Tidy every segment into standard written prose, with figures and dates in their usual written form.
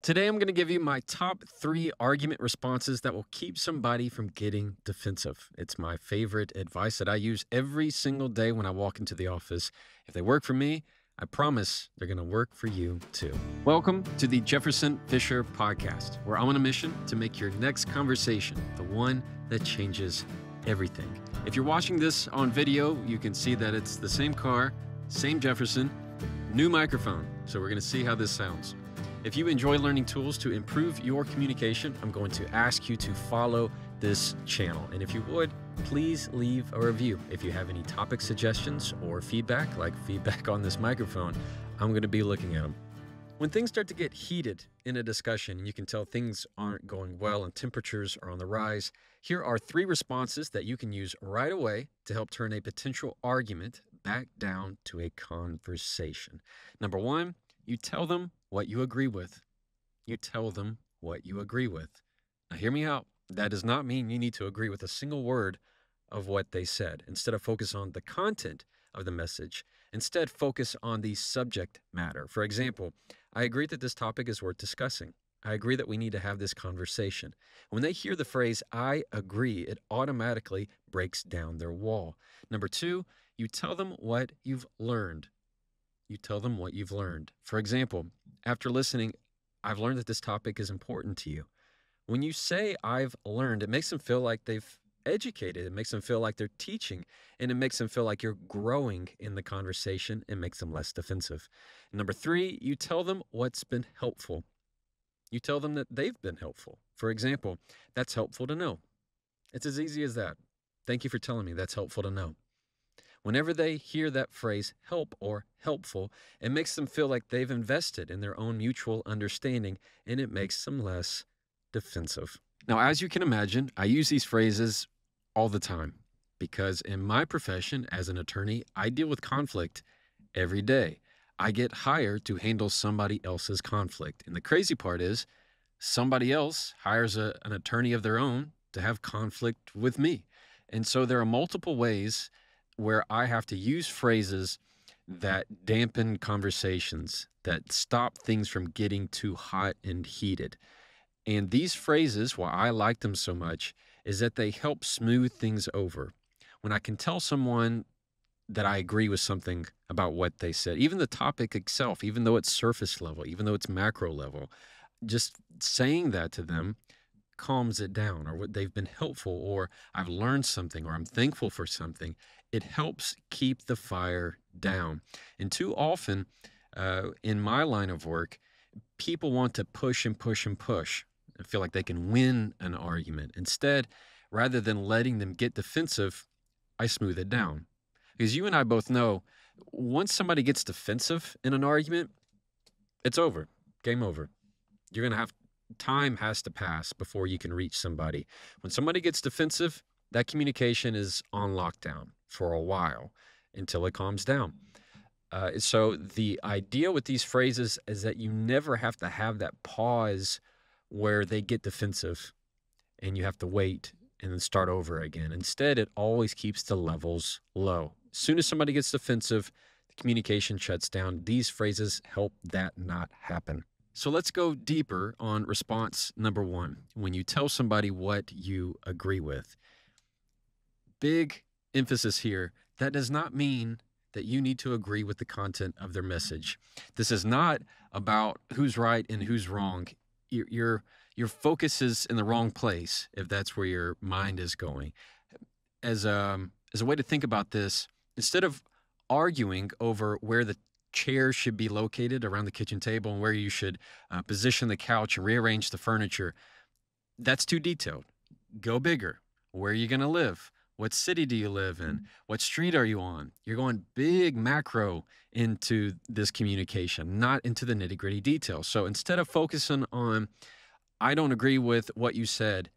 Today, I'm going to give you my top 3 argument responses that will keep somebody from getting defensive. It's my favorite advice that I use every single day when I walk into the office. If they work for me, I promise they're going to work for you too. Welcome to the Jefferson Fisher Podcast, where I'm on a mission to make your next conversation the one that changes everything. If you're watching this on video, you can see that it's the same car, same Jefferson, new microphone. So we're going to see how this sounds. If you enjoy learning tools to improve your communication, I'm going to ask you to follow this channel. And if you would, please leave a review. If you have any topic suggestions or feedback, like feedback on this microphone, I'm going to be looking at them. When things start to get heated in a discussion, and you can tell things aren't going well and temperatures are on the rise, here are 3 responses that you can use right away to help turn a potential argument back down to a conversation. Number 1, you tell them what you agree with. You tell them what you agree with. Now, hear me out. That does not mean you need to agree with a single word of what they said. Instead of focus on the content of the message, instead focus on the subject matter. For example, I agree that this topic is worth discussing. I agree that we need to have this conversation. When they hear the phrase, I agree, it automatically breaks down their wall. Number 2, you tell them what you've learned. You tell them what you've learned. For example, after listening, I've learned that this topic is important to you. When you say I've learned, it makes them feel like they've educated. It makes them feel like they're teaching, and it makes them feel like you're growing in the conversation. It makes them less defensive. Number 3, you tell them what's been helpful. You tell them that they've been helpful. For example, that's helpful to know. It's as easy as that. Thank you for telling me. That's helpful to know. Whenever they hear that phrase, help or helpful, it makes them feel like they've invested in their own mutual understanding, and it makes them less defensive. Now, as you can imagine, I use these phrases all the time because in my profession as an attorney, I deal with conflict every day. I get hired to handle somebody else's conflict. And the crazy part is somebody else hires an attorney of their own to have conflict with me. And so there are multiple ways where I have to use phrases that dampen conversations, that stop things from getting too hot and heated. And these phrases, why I like them so much, is that they help smooth things over. When I can tell someone that I agree with something about what they said, even the topic itself, even though it's surface level, even though it's macro level, just saying that to them calms it down, or what they've been helpful, or I've learned something, or I'm thankful for something. It helps keep the fire down. And too often in my line of work, people want to push and push and push and feel like they can win an argument. Instead, rather than letting them get defensive, I smooth it down. Because you and I both know, once somebody gets defensive in an argument, it's over. Game over. You're going to have time has to pass before you can reach somebody. When somebody gets defensive, that communication is on lockdown for a while until it calms down. So the idea with these phrases is that you never have to have that pause where they get defensive and you have to wait and then start over again. Instead, it always keeps the levels low. As soon as somebody gets defensive, the communication shuts down. These phrases help that not happen. So let's go deeper on response number 1. When you tell somebody what you agree with, big emphasis here, that does not mean that you need to agree with the content of their message. This is not about who's right and who's wrong. Your focus is in the wrong place if that's where your mind is going. As a way to think about this, instead of arguing over where the chairs should be located around the kitchen table and where you should position the couch and rearrange the furniture, that's too detailed. Go bigger. Where are you going to live? What city do you live in? What street are you on? You're going big macro into this communication, not into the nitty-gritty details. So instead of focusing on, I don't agree with what you said,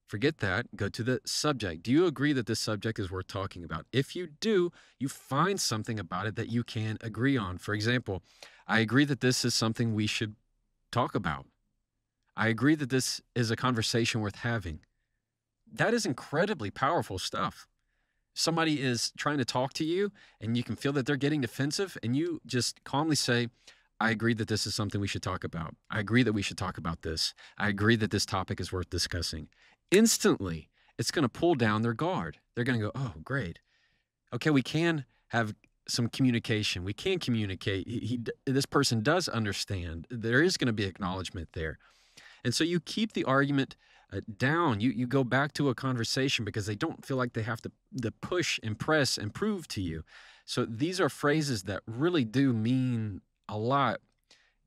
forget that. Go to the subject. Do you agree that this subject is worth talking about? If you do, you find something about it that you can agree on. For example, I agree that this is something we should talk about. I agree that this is a conversation worth having. That is incredibly powerful stuff. Somebody is trying to talk to you and you can feel that they're getting defensive, and you just calmly say, I agree that this is something we should talk about. I agree that we should talk about this. I agree that this topic is worth discussing. Instantly, it's going to pull down their guard. They're going to go, oh, great. Okay, we can have some communication. We can communicate. This person does understand. There is going to be acknowledgement there. And so you keep the argument down. You go back to a conversation because they don't feel like they have to push and press and prove to you. So these are phrases that really do mean a lot.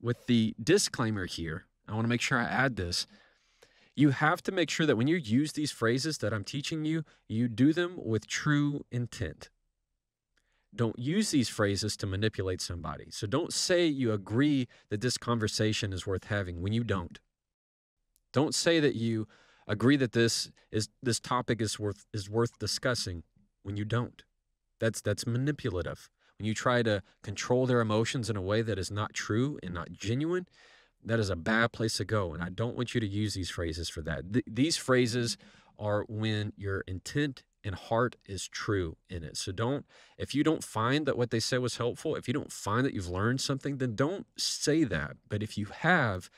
With the disclaimer here, I want to make sure I add this. You have to make sure that when you use these phrases that I'm teaching you, you do them with true intent. Don't use these phrases to manipulate somebody. So don't say you agree that this conversation is worth having when you don't. Don't say that you agree that this topic is worth discussing when you don't. That's manipulative. When you try to control their emotions in a way that is not true and not genuine, that is a bad place to go. And I don't want you to use these phrases for that. These phrases are when your intent and heart is true in it. So if you don't find that what they said was helpful, if you don't find that you've learned something, then don't say that. But if you have,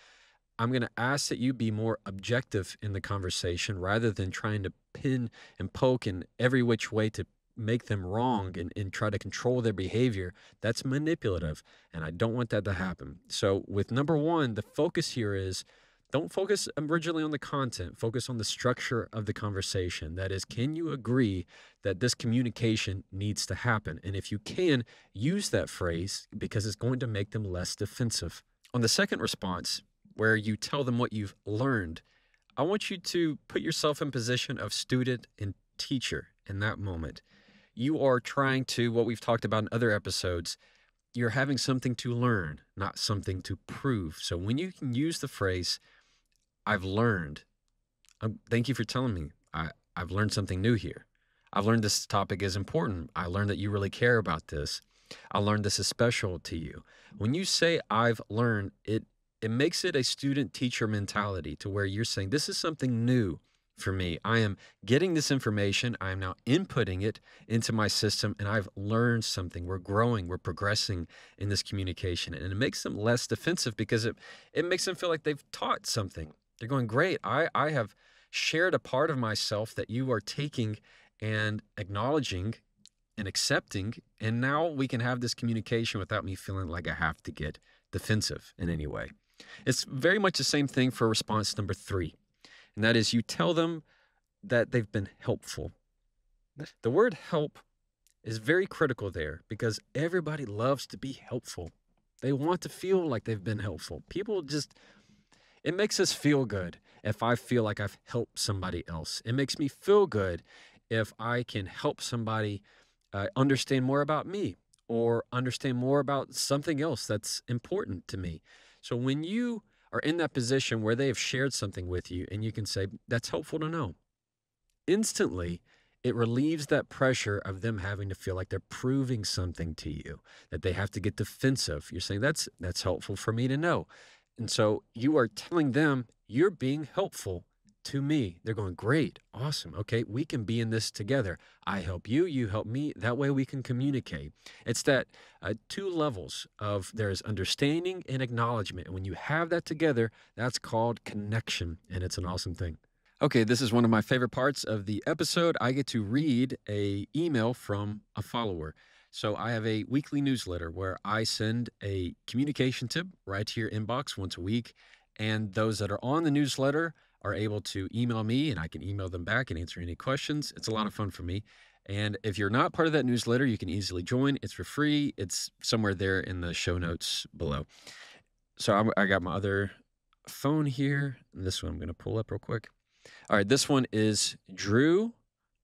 I'm going to ask that you be more objective in the conversation rather than trying to pin and poke in every which way to make them wrong and try to control their behavior. That's manipulative, and I don't want that to happen. So with number one, the focus here is don't focus originally on the content. Focus on the structure of the conversation. That is, can you agree that this communication needs to happen? And if you can, use that phrase because it's going to make them less defensive. On the second response, where you tell them what you've learned, I want you to put yourself in position of student and teacher in that moment. You are trying to, what we've talked about in other episodes, you're having something to learn, not something to prove. So when you can use the phrase, I've learned, thank you for telling me, I've learned something new here. I've learned this topic is important. I learned that you really care about this. I learned this is special to you. When you say I've learned, it makes it a student-teacher mentality to where you're saying, this is something new for me. I am getting this information. I am now inputting it into my system, and I've learned something. We're growing. We're progressing in this communication. And it makes them less defensive because it makes them feel like they've taught something. They're going, great. I have shared a part of myself that you are taking and acknowledging and accepting, and now we can have this communication without me feeling like I have to get defensive in any way. It's very much the same thing for response number 3. And that is you tell them that they've been helpful. The word help is very critical there because everybody loves to be helpful. They want to feel like they've been helpful. It makes us feel good if I feel like I've helped somebody else. It makes me feel good if I can help somebody understand more about me or understand more about something else that's important to me. So when you are in that position where they have shared something with you and you can say, that's helpful to know, instantly, it relieves that pressure of them having to feel like they're proving something to you, that they have to get defensive. You're saying, that's helpful for me to know. And so you are telling them you're being helpful to me. They're going, great, awesome. Okay, we can be in this together. I help you, you help me. That way we can communicate. It's that 2 levels of there's understanding and acknowledgement. And when you have that together, that's called connection. And it's an awesome thing. Okay, this is one of my favorite parts of the episode. I get to read an email from a follower. So I have a weekly newsletter where I send a communication tip right to your inbox once a week. And those that are on the newsletter are able to email me and I can email them back and answer any questions. It's a lot of fun for me. And if you're not part of that newsletter, you can easily join. It's for free. It's somewhere there in the show notes below. So I got my other phone here. This one I'm going to pull up real quick. All right, this one is Drew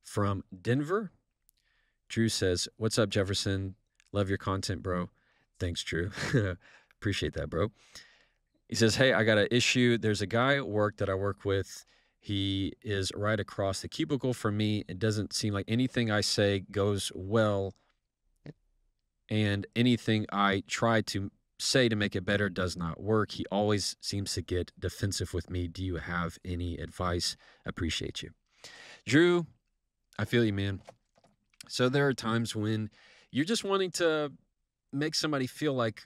from Denver. Drew says, what's up, Jefferson? Love your content, bro. Thanks, Drew. Appreciate that, bro. He says, hey, I got an issue. There's a guy at work that I work with. He is right across the cubicle from me. It doesn't seem like anything I say goes well, and anything I try to say to make it better does not work. He always seems to get defensive with me. Do you have any advice? Appreciate you. Drew, I feel you, man. So there are times when you're just wanting to make somebody feel like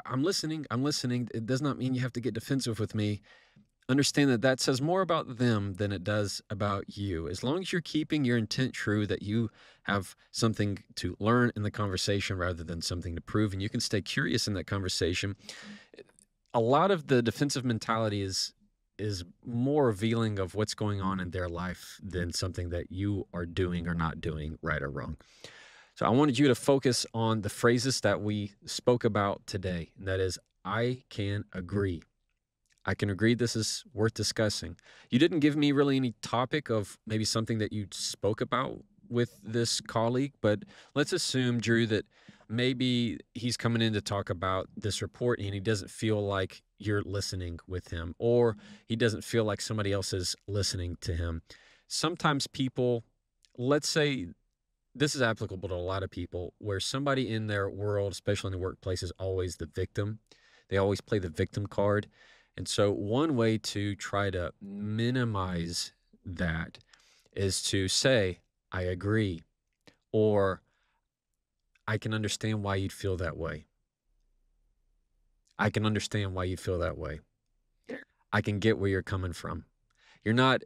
I'm listening. I'm listening. It does not mean you have to get defensive with me. Understand that that says more about them than it does about you. As long as you're keeping your intent true, that you have something to learn in the conversation rather than something to prove, and you can stay curious in that conversation. A lot of the defensive mentality is more revealing of what's going on in their life than something that you are doing or not doing, right or wrong. So I wanted you to focus on the phrases that we spoke about today. And that is, I can agree. I can agree this is worth discussing. You didn't give me really any topic of maybe something that you spoke about with this colleague, but let's assume, Drew, that maybe he's coming in to talk about this report and he doesn't feel like you're listening with him, or he doesn't feel like somebody else is listening to him. Sometimes people, let's say this is applicable to a lot of people, where somebody in their world, especially in the workplace, is always the victim. They always play the victim card. And so one way to try to minimize that is to say, I agree, or I can understand why you'd feel that way. I can understand why you feel that way. I can get where you're coming from. You're not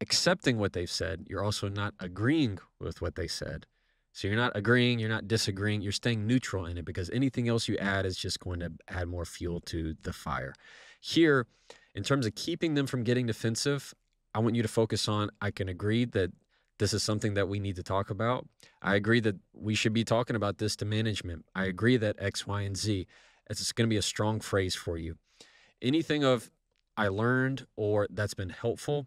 accepting what they've said. You're also not agreeing with what they said. So you're not agreeing, you're not disagreeing, you're staying neutral in it, because anything else you add is just going to add more fuel to the fire. Here, in terms of keeping them from getting defensive, I want you to focus on, I can agree that this is something that we need to talk about. I agree that we should be talking about this to management. I agree that X, Y, and Z. It's going to be a strong phrase for you. Anything of I learned or that's been helpful,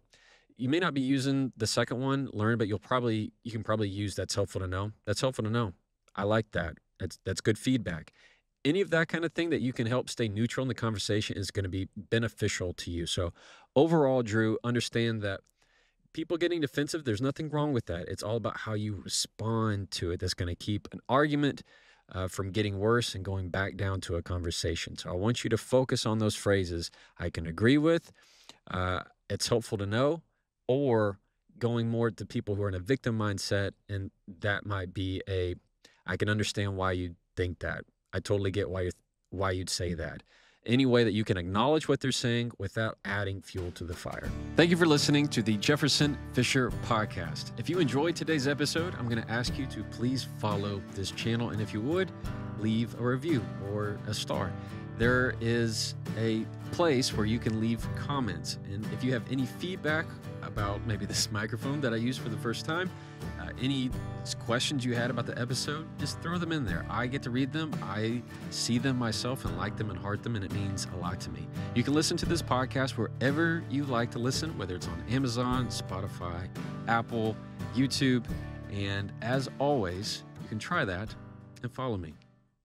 you may not be using the second one, learn, but you can probably use that's helpful to know. That's helpful to know. I like that. That's good feedback. Any of that kind of thing that you can help stay neutral in the conversation is going to be beneficial to you. So overall, Drew, understand that people getting defensive, there's nothing wrong with that. It's all about how you respond to it that's going to keep an argument from getting worse and going back down to a conversation. So I want you to focus on those phrases. I can agree with, it's helpful to know, or going more to people who are in a victim mindset, and that might be I can understand why you think that. I totally get why you'd say that. Any way that you can acknowledge what they're saying without adding fuel to the fire. Thank you for listening to the Jefferson Fisher Podcast. If you enjoyed today's episode, I'm going to ask you to please follow this channel, and if you would, leave a review or a star. There is a place where you can leave comments, and if you have any feedback about maybe this microphone that I used for the first time, any questions you had about the episode, just throw them in there. I get to read them. I see them myself and like them and heart them, and it means a lot to me. You can listen to this podcast wherever you like to listen, whether it's on Amazon, Spotify, Apple, YouTube, and as always, you can try that and follow me.